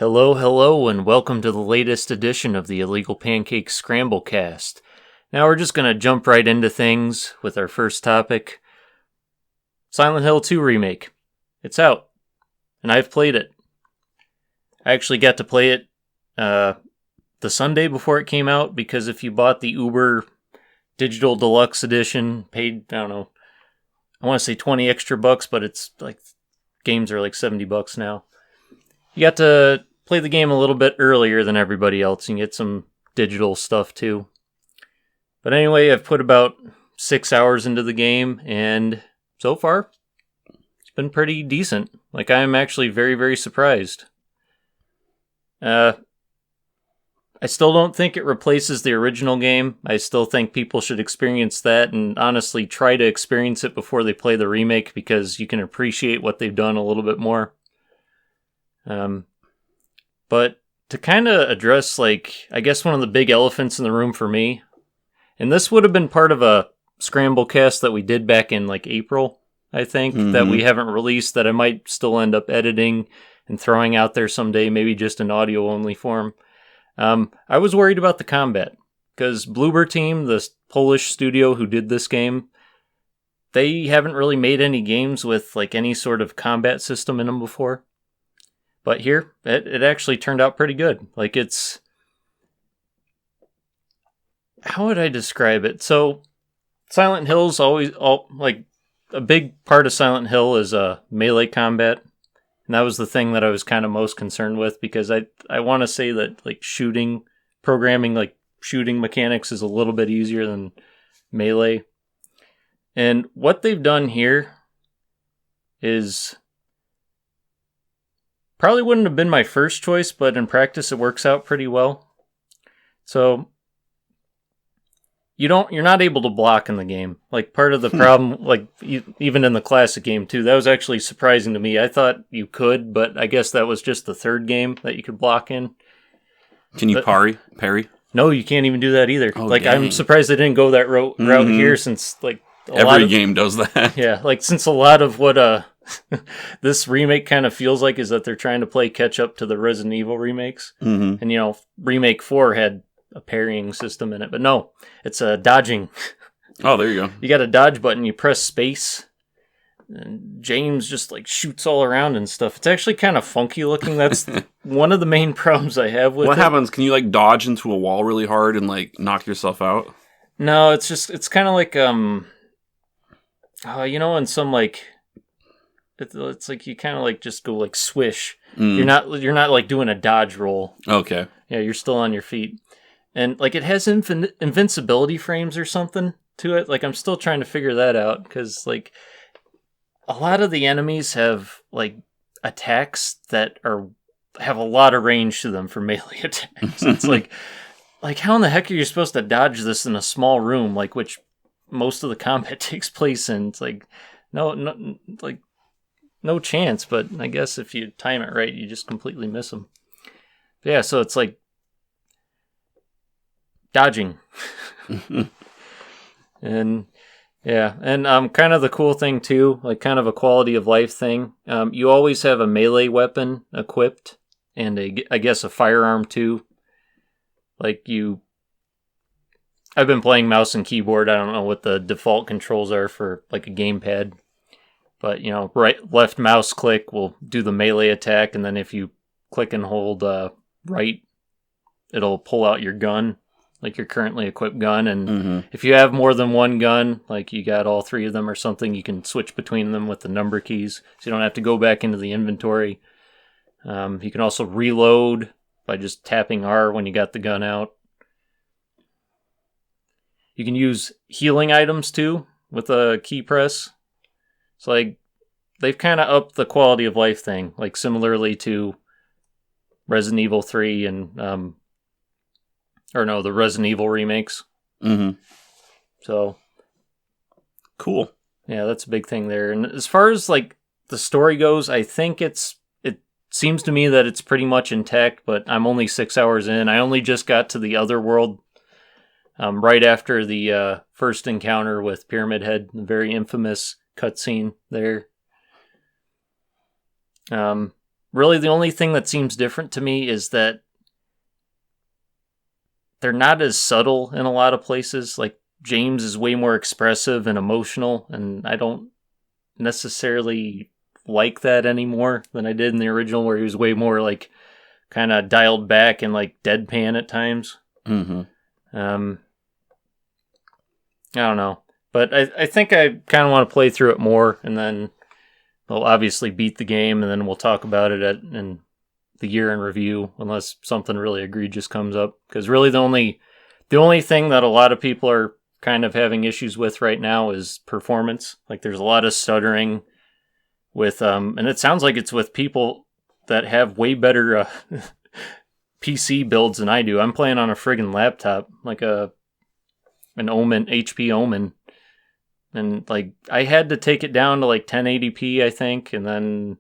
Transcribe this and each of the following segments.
Hello, hello, and welcome to the latest edition of the Illegal Pancake Scramble Cast. Now we're just going to jump right into things with our first topic. Silent Hill 2 Remake. It's out, and I've played it. I actually got to play it the Sunday before it came out, because if you bought the Uber Digital Deluxe Edition, paid, I don't know, I want to say 20 extra bucks, but it's like, games are like $70 now. You got to play the game a little bit earlier than everybody else and get some digital stuff too. But anyway, I've put about 6 hours into the game, and so far, it's been pretty decent. Like, I'm actually very, very surprised. I still don't think it replaces the original game. I still think people should experience that, and honestly try to experience it before they play the remake, because you can appreciate what they've done a little bit more. But to kind of address, like, I guess one of the big elephants in the room for me, and this would have been part of a Scramble cast that we did back in like April, I think, that we haven't released, that I might still end up editing and throwing out there someday, maybe just in audio only form. I was worried about the combat, because Bloober Team, the Polish studio who did this game, they haven't really made any games with like any sort of combat system in them before. But here, it actually turned out pretty good. Like, it's... How would I describe it? So, Silent Hill's like, a big part of Silent Hill is melee combat. And that was the thing that I was kind of most concerned with, because I want to say that, like, programming, like, shooting mechanics is a little bit easier than melee. And what they've done here is... probably wouldn't have been my first choice, but in practice it works out pretty well. So you're not able to block in the game. Like, part of the problem, like, even in the classic game too, that was actually surprising to me. I thought you could, but I guess that was just the third game that you could block in. Can you parry? No, you can't even do that either. Oh, like, dang. I'm surprised they didn't go that route here, since like every game does that. Yeah, like, since a lot of what this remake kind of feels like is that they're trying to play catch up to the Resident Evil remakes. And, Remake 4 had a parrying system in it, but no, it's a dodging. Oh, there you go. You got a dodge button, you press space, and James just, like, shoots all around and stuff. It's actually kind of funky looking. That's one of the main problems I have with it. What happens? Can you, like, dodge into a wall really hard and, like, knock yourself out? No, it's kind of like, in some, like... It's like you kind of like just go like swish. You're not like doing a dodge roll. Okay. Yeah, you're still on your feet. And like it has invincibility frames or something to it. Like I'm still trying to figure that out, because like a lot of the enemies have like attacks that have a lot of range to them for melee attacks. It's like how in the heck are you supposed to dodge this in a small room, like which most of the combat takes place in? It's like no chance, but I guess if you time it right, you just completely miss them. But yeah, so it's like dodging. And yeah, and kind of the cool thing too, like kind of a quality of life thing, you always have a melee weapon equipped, and I guess a firearm too. Like I've been playing mouse and keyboard, I don't know what the default controls are for like a gamepad. But, right, left mouse click will do the melee attack, and then if you click and hold right, it'll pull out your gun, like your currently equipped gun. And if you have more than one gun, like you got all three of them or something, you can switch between them with the number keys, so you don't have to go back into the inventory. You can also reload by just tapping R when you got the gun out. You can use healing items, too, with a key press. It's like, they've kind of upped the quality of life thing, like similarly to Resident Evil 3 and, the Resident Evil remakes. So. Cool. Yeah, that's a big thing there. And as far as, like, the story goes, I think it seems to me that it's pretty much intact, but I'm only 6 hours in. I only just got to the other world right after the first encounter with Pyramid Head, the very infamous cutscene there. really the only thing that seems different to me is that they're not as subtle in a lot of places. Like, James is way more expressive and emotional, and I don't necessarily like that anymore than I did in the original, where he was way more like kind of dialed back and like deadpan at times. Mm-hmm. I don't know, but I think I kind of want to play through it more, and then we'll obviously beat the game, and then we'll talk about it in the year in review, unless something really egregious comes up. Because really, the only thing that a lot of people are kind of having issues with right now is performance. Like, there's a lot of stuttering with and it sounds like it's with people that have way better PC builds than I do. I'm playing on a friggin' laptop, like an Omen, HP Omen, and like I had to take it down to like 1080p, I think, and then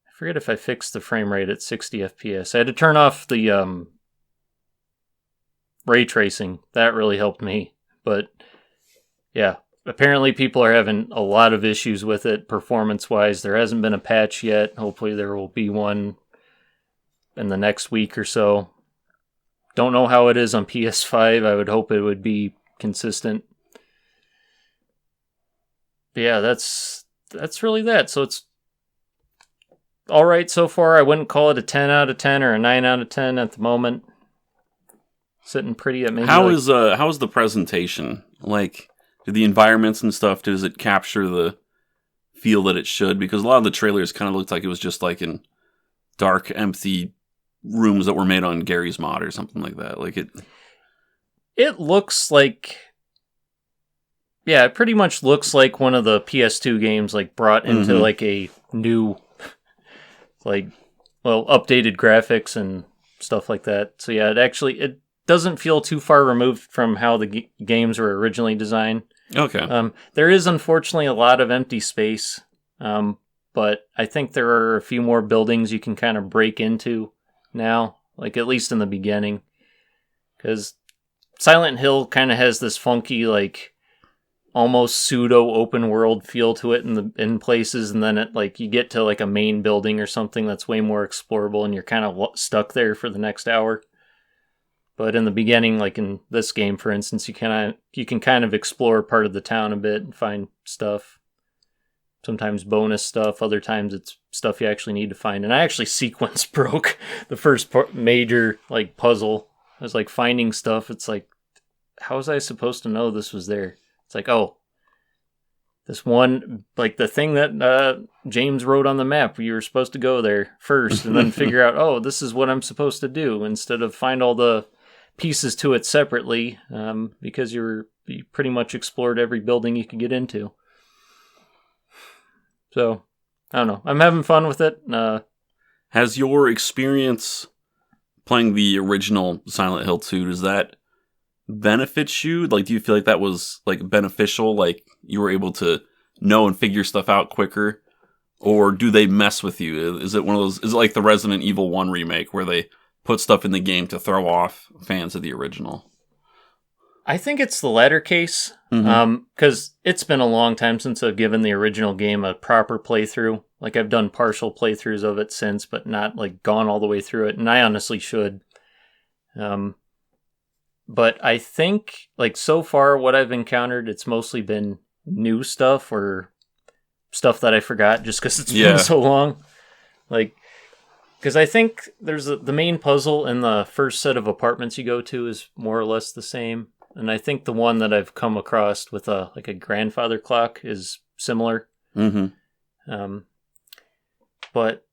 I forget if I fixed the frame rate at 60 FPS. I had to turn off the ray tracing. That really helped me, but yeah. Apparently people are having a lot of issues with it performance-wise. There hasn't been a patch yet. Hopefully there will be one in the next week or so. Don't know how it is on PS5. I would hope it would be consistent. But yeah, that's really that. So it's all right so far. I wouldn't call it a 10 out of 10 or a 9 out of 10 at the moment. Sitting pretty at maybe How is the presentation? Like, do the environments and stuff, does it capture the feel that it should? Because a lot of the trailers kind of looked like it was just like in dark, empty rooms that were made on Gary's Mod or something like that. Like it looks like, yeah, it pretty much looks like one of the PS2 games, like brought into like a new, like, well, updated graphics and stuff like that. So yeah, it doesn't feel too far removed from how the games were originally designed. Okay. There is unfortunately a lot of empty space, but I think there are a few more buildings you can kind of break into now, like at least in the beginning, because Silent Hill kind of has this funky, like, almost pseudo open world feel to it in places, and then like you get to like a main building or something that's way more explorable, and you're kind of stuck there for the next hour. But in the beginning, like in this game, for instance, you can kind of explore part of the town a bit and find stuff. Sometimes bonus stuff, other times it's stuff you actually need to find. And I actually sequence broke the first major like puzzle. I was like finding stuff. It's like, how was I supposed to know this was there? It's like, oh, this one, like the thing that James wrote on the map, you were supposed to go there first and then figure out, oh, this is what I'm supposed to do, instead of find all the pieces to it separately, because you pretty much explored every building you could get into. So, I don't know. I'm having fun with it. Has your experience playing the original Silent Hill 2, does that benefit you? Like, do you feel like that was like beneficial? Like, you were able to know and figure stuff out quicker? Or do they mess with you? Is it one of those, is it like the Resident Evil 1 remake where they put stuff in the game to throw off fans of the original? I think it's the latter case, because it's been a long time since I've given the original game a proper playthrough. Like, I've done partial playthroughs of it since, but not like gone all the way through it, and I honestly should. But I think, like, so far what I've encountered, it's mostly been new stuff or stuff that I forgot just because it's been so long. Like, because I think there's the main puzzle in the first set of apartments you go to is more or less the same. And I think the one that I've come across with a grandfather clock is similar. But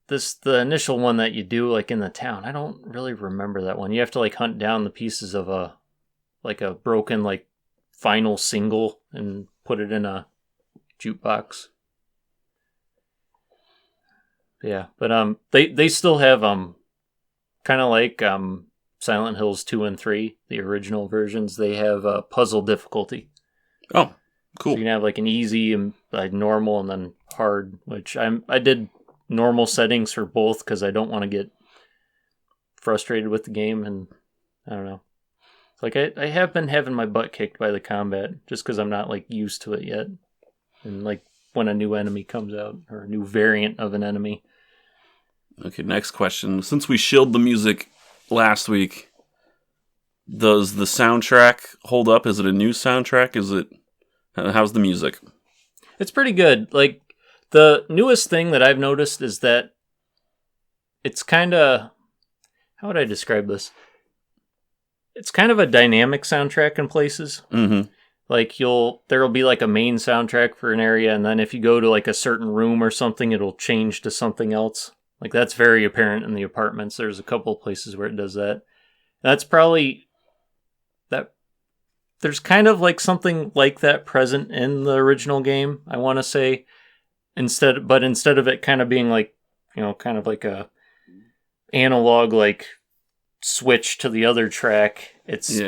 the initial one that you do, like, in the town, I don't really remember that one. You have to like hunt down the pieces of a broken like final single and put it in a jukebox. Yeah, but they still have kind of like Silent Hills 2 and 3, the original versions, they have puzzle difficulty. Oh, cool. So you can have like an easy and like normal and then hard, which I did normal settings for both because I don't want to get frustrated with the game, and I don't know. Like, I have been having my butt kicked by the combat just because I'm not like used to it yet. And like when a new enemy comes out or a new variant of an enemy. Okay, next question. Since we shilled the music last week, does the soundtrack hold up? Is it a new soundtrack? How's the music? It's pretty good. Like, the newest thing that I've noticed is that it's kind of... How would I describe this? It's kind of a dynamic soundtrack in places. Mm-hmm. Like, there'll be like a main soundtrack for an area, and then if you go to like a certain room or something, it'll change to something else. Like, that's very apparent in the apartments. There's a couple of places where it does that. That's probably... There's kind of like something like that present in the original game, I want to say. Instead of it kind of being like, kind of like a analog, like, switch to the other track, it's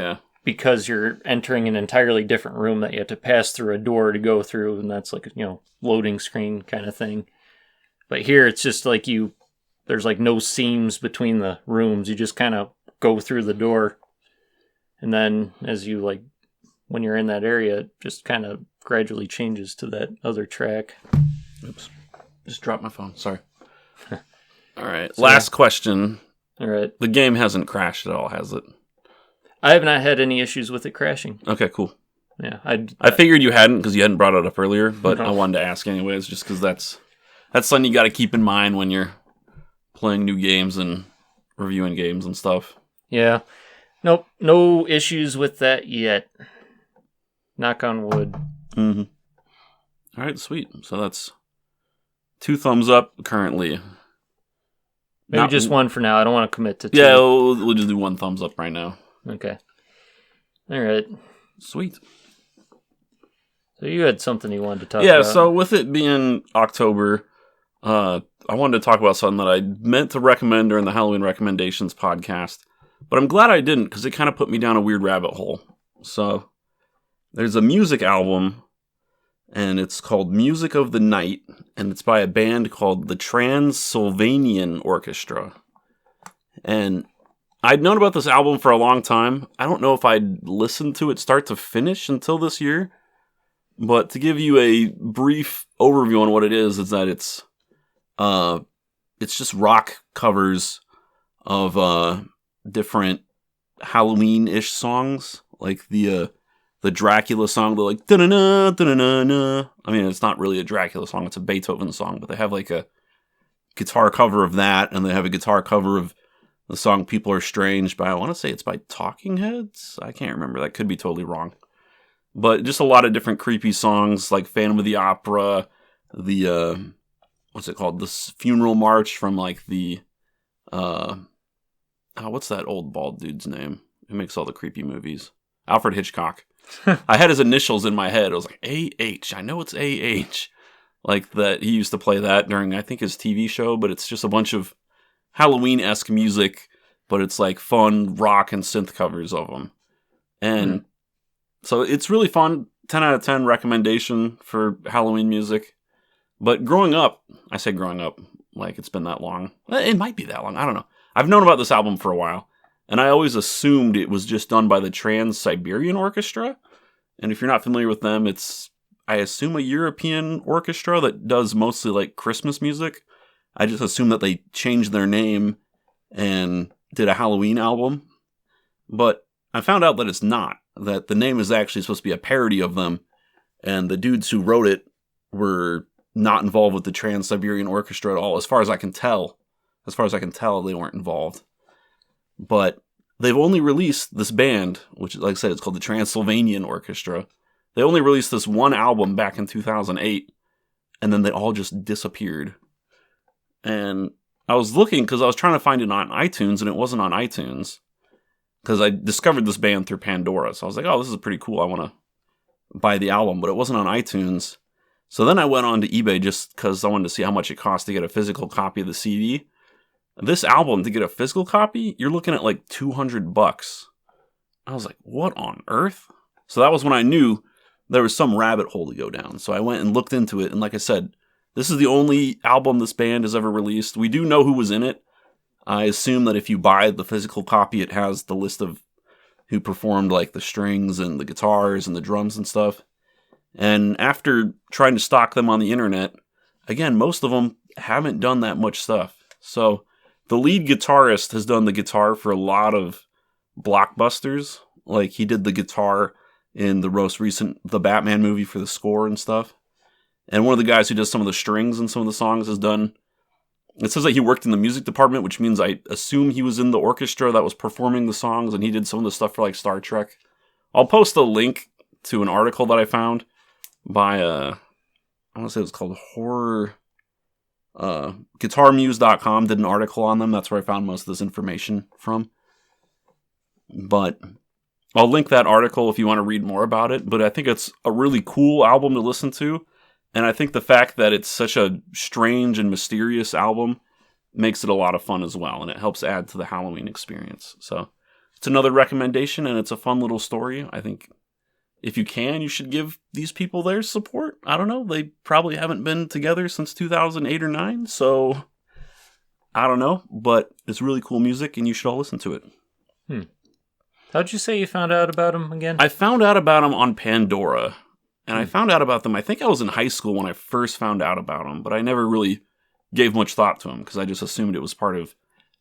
because you're entering an entirely different room that you have to pass through a door to go through, and that's like, loading screen kind of thing. But here it's just like there's like no seams between the rooms. You just kind of go through the door, and then as you like, when you're in that area, it just kind of gradually changes to that other track. Oops. Just dropped my phone. Sorry. All right. So, last question. All right. The game hasn't crashed at all, has it? I have not had any issues with it crashing. Okay, cool. Yeah. I figured you hadn't because you hadn't brought it up earlier, but I wanted to ask anyways, just because that's something you got to keep in mind when you're playing new games and reviewing games and stuff. Yeah. Nope. No issues with that yet. Knock on wood. Mm-hmm. All right, sweet. So that's 2 thumbs up currently. Maybe just 1 for now. I don't want to commit to 2. Yeah, we'll just do 1 thumbs up right now. Okay. All right. Sweet. So you had something you wanted to talk about. Yeah, so with it being October, I wanted to talk about something that I meant to recommend during the Halloween Recommendations podcast, but I'm glad I didn't because it kind of put me down a weird rabbit hole. So... there's a music album, and it's called Music of the Night, and it's by a band called the Transylvanian Orchestra. And I'd known about this album for a long time. I don't know if I'd listened to it start to finish until this year, but to give you a brief overview on what it is that it's just rock covers of different Halloween-ish songs, like the Dracula song, they're like, da-na-na, da-na-na-na. I mean, it's not really a Dracula song, it's a Beethoven song, but they have like a guitar cover of that, and they have a guitar cover of the song People Are Strange by, I want to say it's by Talking Heads? I can't remember, that could be totally wrong. But just a lot of different creepy songs, like Phantom of the Opera, the, what's it called? The Funeral March from like the, what's that old bald dude's name? Who makes all the creepy movies? Alfred Hitchcock. I had his initials in my head. I was like, A.H. I know it's A.H. Like that, he used to play that during, I think, his TV show, but it's just a bunch of Halloween-esque music, but it's like fun rock and synth covers of them. And so it's really fun. 10 out of 10 recommendation for Halloween music. But growing up, I say growing up, like it's been that long. It might be that long. I don't know. I've known about this album for a while. And I always assumed it was just done by the Trans-Siberian Orchestra. And if you're not familiar with them, it's, I assume, a European orchestra that does mostly like Christmas music. I just assumed that they changed their name and did a Halloween album. But I found out that it's not. That the name is actually supposed to be a parody of them. And the dudes who wrote it were not involved with the Trans-Siberian Orchestra at all. As far as I can tell, they weren't involved. But they've only released this band, which, like I said, it's called the Transylvanian Orchestra. They only released this one album back in 2008, and then they all just disappeared. And I was looking, because I was trying to find it on iTunes, and it wasn't on iTunes, because I discovered this band through Pandora. So I was like, oh, this is pretty cool. I want to buy the album, but it wasn't on iTunes. So then I went on to eBay just because I wanted to see how much it cost to get a physical copy of the CD. This album, to get a physical copy, you're looking at like $200. I was like, what on earth? So that was when I knew there was some rabbit hole to go down. So I went and looked into it. And like I said, this is the only album this band has ever released. We do know who was in it. I assume that if you buy the physical copy, it has the list of who performed like the strings and the guitars and the drums and stuff. And after trying to stalk them on the internet, again, most of them haven't done that much stuff. So the lead guitarist has done the guitar for a lot of blockbusters. Like he did the guitar in the most recent The Batman movie for the score and stuff. And one of the guys who does some of the strings and some of the songs has done... It says that he worked in the music department, which means I assume he was in the orchestra that was performing the songs, and he did some of the stuff for like Star Trek. I'll post a link to an article that I found by I want to say it was called Horror... GuitarMuse.com did an article on them. That's where I found most of this information from. But I'll link that article if you want to read more about it. But I think it's a really cool album to listen to. And I think the fact that it's such a strange and mysterious album makes it a lot of fun as well. And it helps add to the Halloween experience. So it's another recommendation, and it's a fun little story. I think if you can, you should give these people their support. I don't know. They probably haven't been together since 2008 or 9. So I don't know. But it's really cool music, and you should all listen to it. How'd you say you found out about them again? I found out about them on Pandora. And I found out about them, I think I was in high school when I first found out about them, but I never really gave much thought to them because I just assumed it was part of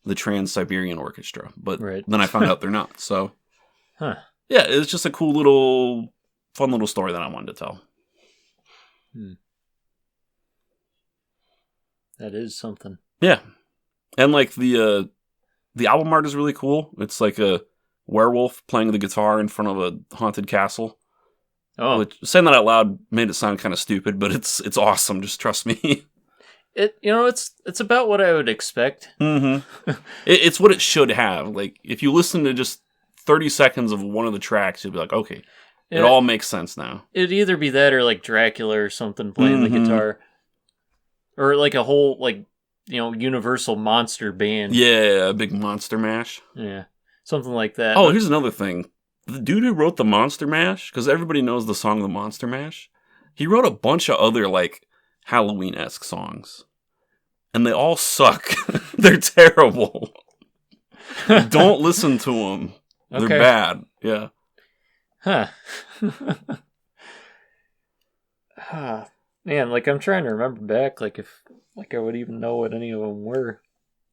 the Trans-Siberian Orchestra. But then I found out they're not. So, yeah, it's just a cool little, fun little story that I wanted to tell. That is something. Yeah. And like the album art is really cool. It's like a werewolf playing the guitar in front of a haunted castle. Oh, Which, saying that out loud made it sound kind of stupid, but it's awesome. Just trust me. It's about what I would expect. Mm-hmm. It's what it should have. Like if you listen to just 30 seconds of one of the tracks, you'll be like, okay, it all makes sense now. It'd either be that or like Dracula or something playing the guitar, or like a whole Universal monster band. Yeah, a big monster mash. Yeah, something like that. Oh, here's another thing. The dude who wrote the Monster Mash, because everybody knows the song The Monster Mash, he wrote a bunch of other, like, Halloween-esque songs. And they all suck. They're terrible. Don't listen to them. They're bad. Yeah. Huh. Man, like, I'm trying to remember back, like, if I would even know what any of them were.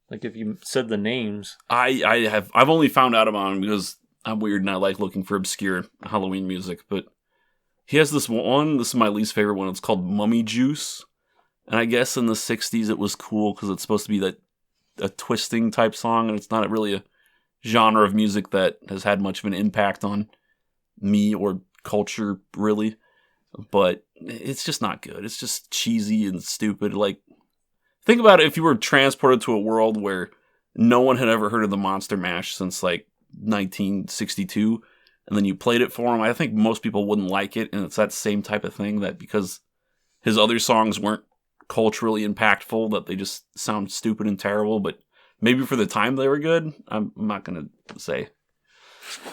Like, if you said the names. I've only found out about them because I'm weird and I like looking for obscure Halloween music, but he has this one, this is my least favorite one, it's called Mummy Juice, and I guess in the 60s it was cool because it's supposed to be a twisting type song, and it's not really a genre of music that has had much of an impact on me or culture, really, but it's just not good. It's just cheesy and stupid. Like, think about it if you were transported to a world where no one had ever heard of the Monster Mash since, like, 1962, and then you played it for him. I think most people wouldn't like it, and it's that same type of thing that because his other songs weren't culturally impactful, that they just sound stupid and terrible, but maybe for the time they were good. I'm not going to say.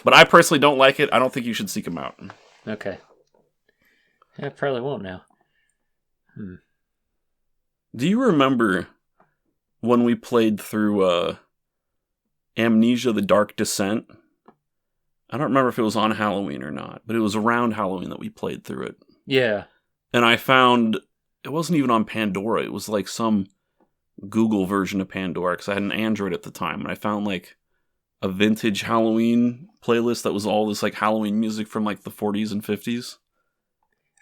But I personally don't like it. I don't think you should seek him out. Okay. I probably won't now. Do you remember when we played through Amnesia: The Dark Descent? I don't remember if it was on Halloween or not, but it was around Halloween that we played through it. Yeah. And I found it wasn't even on Pandora. It was like some Google version of Pandora because I had an Android at the time, and I found like a vintage Halloween playlist that was all this like Halloween music from like the 40s and 50s.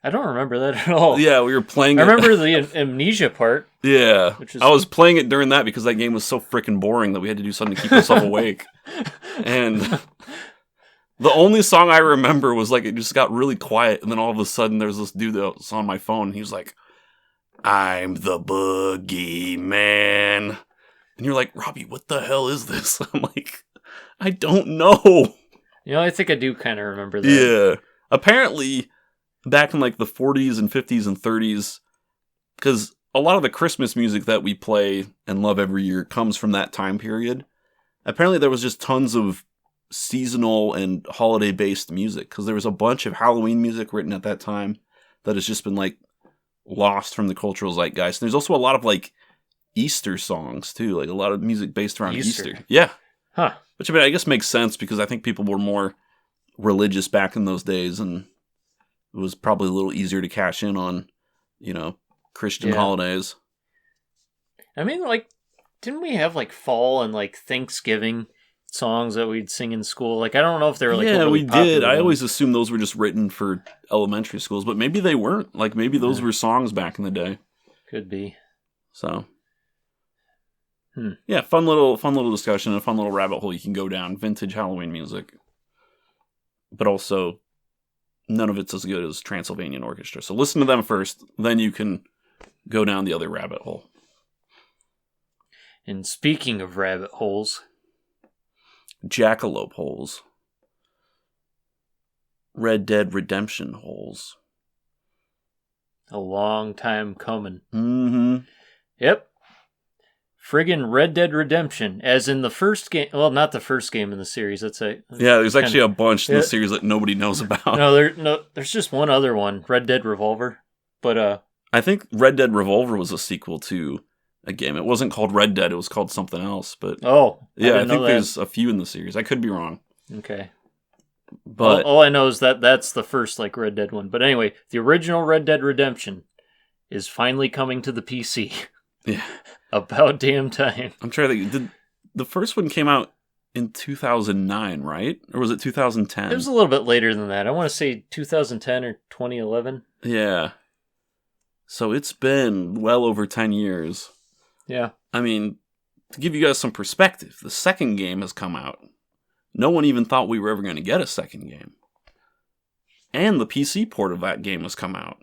I don't remember that at all. Yeah, we were playing it. I remember the Amnesia part. Yeah. I was playing it during that because that game was so freaking boring that we had to do something to keep ourselves awake. And the only song I remember was like it just got really quiet, and then all of a sudden there's this dude that was on my phone, and he was like, "I'm the boogeyman." And you're like, "Robbie, what the hell is this?" I'm like, "I don't know." I think I do kind of remember that. Yeah. Apparently, back in like the 40s and 50s and 30s, because a lot of the Christmas music that we play and love every year comes from that time period. Apparently there was just tons of seasonal and holiday-based music, because there was a bunch of Halloween music written at that time that has just been like lost from the cultural zeitgeist. And there's also a lot of like Easter songs too, like a lot of music based around Easter. Yeah. Huh. Which, I mean, I guess makes sense because I think people were more religious back in those days, and it was probably a little easier to cash in on, Christian holidays. I mean, like, didn't we have like fall and like Thanksgiving songs that we'd sing in school? Like I don't know if they were like we did. I ones. always assumed those were just written for elementary schools, but maybe they weren't. Like maybe those were songs back in the day. Could be. So, yeah, fun little discussion, a fun little rabbit hole you can go down. Vintage Halloween music, but also none of it's as good as Transylvanian Orchestra. So listen to them first, then you can go down the other rabbit hole. And speaking of rabbit holes, jackalope holes, Red Dead Redemption holes. A long time coming. Mm-hmm. Yep. Friggin' Red Dead Redemption, as in the first game. Well, not the first game in the series. There's actually a bunch in the series that nobody knows about. There's just one other one, Red Dead Revolver. But I think Red Dead Revolver was a sequel to a game. It wasn't called Red Dead. It was called something else. But I think there's a few in the series. I could be wrong. Okay. But all I know is that's the first like Red Dead one. But anyway, the original Red Dead Redemption is finally coming to the PC. Yeah. About damn time. I'm trying to think. The first one came out in 2009, right? Or was it 2010? It was a little bit later than that. I want to say 2010 or 2011. Yeah. So it's been well over 10 years. Yeah. I mean, to give you guys some perspective, the second game has come out. No one even thought we were ever going to get a second game. And the PC port of that game has come out.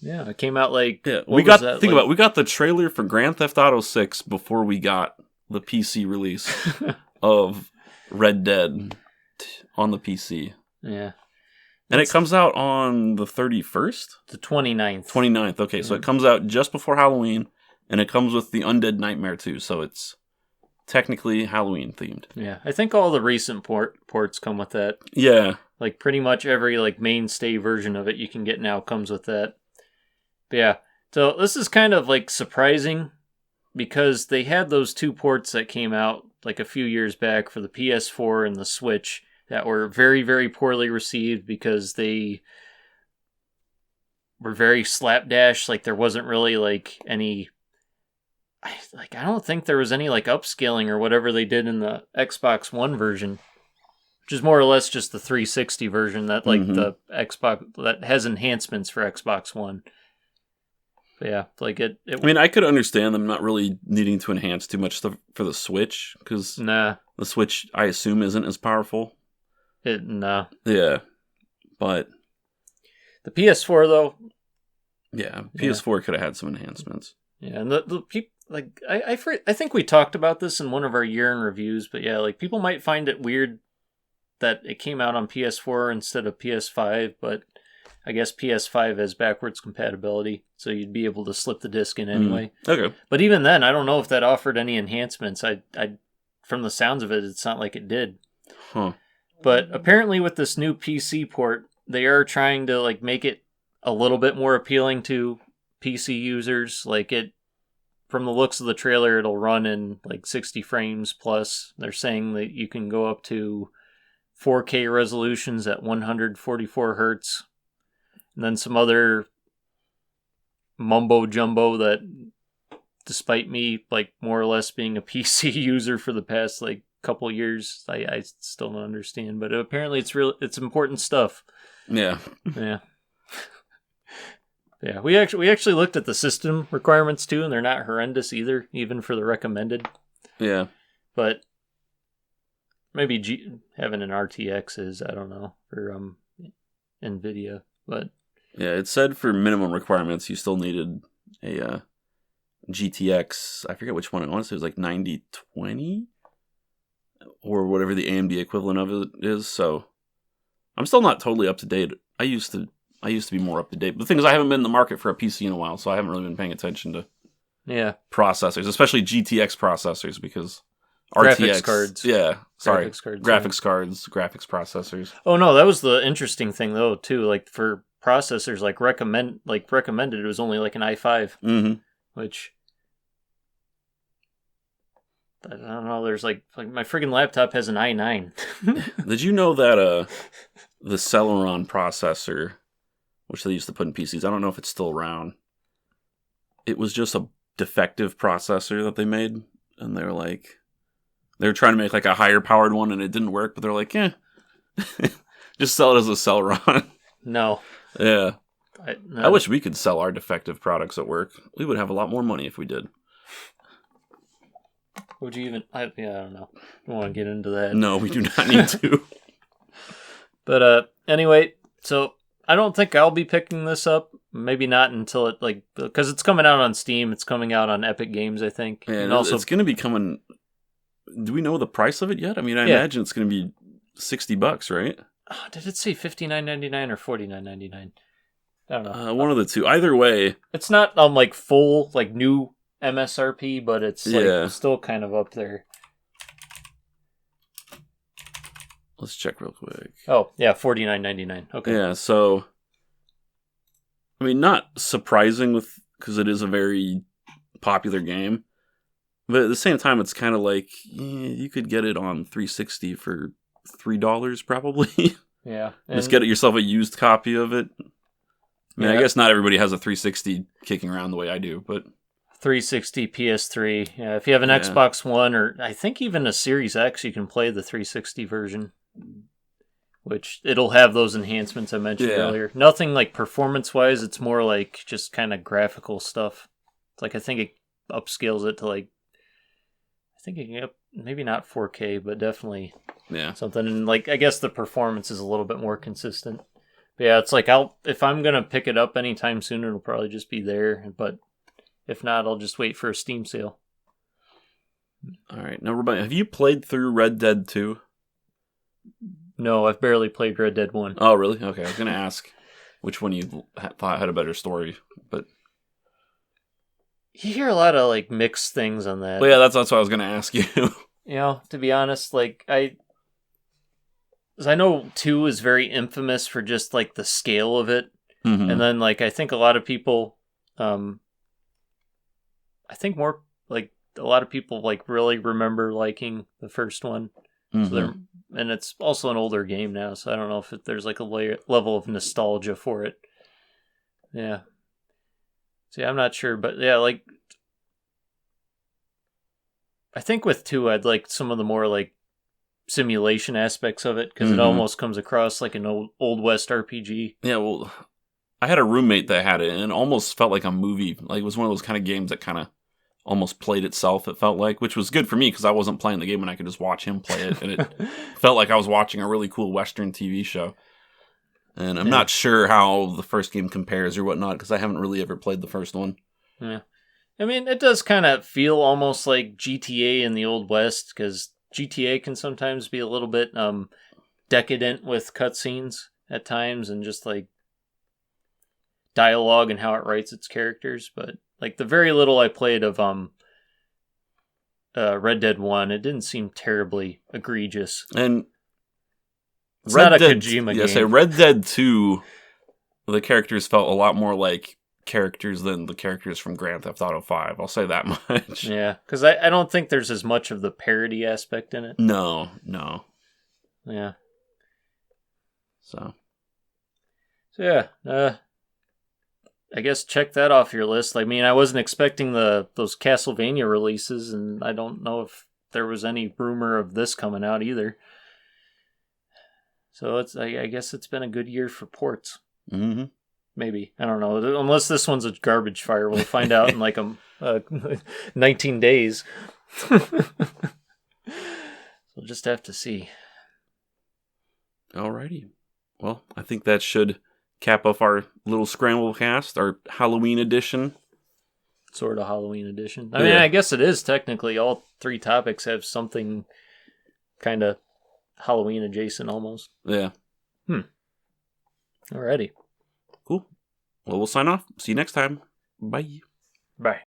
Yeah, it came out like... Yeah, we got the trailer for Grand Theft Auto 6 before we got the PC release of Red Dead on the PC. Yeah. And it comes out on the 31st? The 29th. 29th, okay. So it comes out just before Halloween, and it comes with the Undead Nightmare too, so it's technically Halloween themed. Yeah, I think all the recent ports come with that. Yeah. Like pretty much every like mainstay version of it you can get now comes with that. But yeah, so this is kind of like surprising because they had those two ports that came out like a few years back for the PS4 and the Switch that were very, very poorly received because they were very slapdash. Like there wasn't really like any... I don't think there was any like upscaling or whatever they did in the Xbox One version, which is more or less just the 360 version that like the Xbox that has enhancements for Xbox One. But yeah, like it. I mean, I could understand them not really needing to enhance too much stuff for the Switch because the Switch, I assume, isn't as powerful. No. Yeah, but the PS4 though. Yeah, PS4 could have had some enhancements. Yeah, and the people. Like, I think we talked about this in one of our year-end reviews, but yeah, like, people might find it weird that it came out on PS4 instead of PS5, but I guess PS5 has backwards compatibility, so you'd be able to slip the disc in anyway. Okay. But even then, I don't know if that offered any enhancements. I from the sounds of it, it's not like it did. Huh. But apparently with this new PC port, they are trying to, like, make it a little bit more appealing to PC users. Like, from the looks of the trailer, it'll run in like 60 frames plus. They're saying that you can go up to 4K resolutions at 144 hertz. And then some other mumbo jumbo that, despite me like more or less being a PC user for the past like couple years, I still don't understand. But apparently it's important stuff. Yeah. Yeah. Yeah, we actually looked at the system requirements too, and they're not horrendous either, even for the recommended. Yeah. But maybe having an RTX is, I don't know, for NVIDIA. But yeah, it said for minimum requirements, you still needed a GTX. I forget which one it was. It was like 9020 or whatever the AMD equivalent of it is. So I'm still not totally up to date. I used to be more up to date. But the thing is, I haven't been in the market for a PC in a while, so I haven't really been paying attention to processors, especially GTX processors, because graphics RTX cards. Yeah, sorry, graphics cards, graphics processors. Oh no, that was the interesting thing though too. Like for processors, like recommended, it was only like an i5, which I don't know. There's like my friggin' laptop has an i9. Did you know that the Celeron processor, which they used to put in PCs, I don't know if it's still around. It was just a defective processor that they made, and they're like, they were trying to make like a higher powered one, and it didn't work. But they're like, just sell it as a Celeron. No. Yeah. I wish we could sell our defective products at work. We would have a lot more money if we did. Would you even... I don't know. I don't want to get into that. No, we do not need to. But anyway, so I don't think I'll be picking this up. Maybe not until it, like... Because it's coming out on Steam. It's coming out on Epic Games, I think. Yeah, and also, it's going to be coming... Do we know the price of it yet? I mean, I imagine it's going to be $60, right? Oh, did it say $59.99 or $49.99? I don't know. One of the two. Either way... It's not like full, like new MSRP, but it's like still kind of up there. Let's check real quick. Oh, yeah, $49.99. Okay. Yeah, so... I mean, not surprising because it is a very popular game. But at the same time, it's kind of like, you could get it on 360 for $3 probably. Yeah. Just get yourself a used copy of it. I mean, I guess not everybody has a 360 kicking around the way I do, but... 360, PS3. Yeah, if you have an Xbox One, or I think even a Series X, you can play the 360 version. Which, it'll have those enhancements I mentioned earlier. Nothing like performance-wise, it's more like just kind of graphical stuff. It's like, I think it upscales it to like... I think it can get maybe not 4K, but definitely something. And like, I guess the performance is a little bit more consistent. But yeah, it's like, if I'm going to pick it up anytime soon, it'll probably just be there. But if not, I'll just wait for a Steam sale. All right. Now, Rebecca, have you played through Red Dead 2? No, I've barely played Red Dead 1. Oh, really? Okay, I was going to ask which one you thought had a better story, but... You hear a lot of, like, mixed things on that. Well, yeah, that's what I was going to ask you. You know, to be honest, like, I know 2 is very infamous for just, like, the scale of it. Mm-hmm. And then, like, I think a lot of people, I think more, like, a lot of people, like, really remember liking the first one. Mm-hmm. So and it's also an older game now, so I don't know if there's, like, a level of nostalgia for it. Yeah. See, I'm not sure, but yeah, like, I think with 2, I'd like some of the more, like, simulation aspects of it, because it almost comes across like an old West RPG. Yeah, well, I had a roommate that had it, and it almost felt like a movie. Like, it was one of those kind of games that kind of almost played itself, it felt like, which was good for me, because I wasn't playing the game, and I could just watch him play it, and it felt like I was watching a really cool Western TV show. And I'm not sure how the first game compares or whatnot, because I haven't really ever played the first one. Yeah. I mean, it does kind of feel almost like GTA in the Old West, because GTA can sometimes be a little bit decadent with cutscenes at times, and just like dialogue and how it writes its characters. But like the very little I played of Red Dead 1, it didn't seem terribly egregious. And it's not a Kojima game. Say Red Dead 2, the characters felt a lot more like characters than the characters from Grand Theft Auto 5. I'll say that much. Yeah, because I don't think there's as much of the parody aspect in it. No. Yeah. So yeah, I guess check that off your list. I mean, I wasn't expecting those Castlevania releases, and I don't know if there was any rumor of this coming out either. So I guess it's been a good year for ports. Mm-hmm. Maybe. I don't know. Unless this one's a garbage fire. We'll find out in like 19 days. We'll just have to see. Alrighty. Well, I think that should cap off our little Scramble cast, our Halloween edition. Sort of Halloween edition. I mean, I guess it is technically. All 3 topics have something kind of Halloween adjacent almost. Yeah. Alrighty. Cool. Well, we'll sign off. See you next time. Bye. Bye.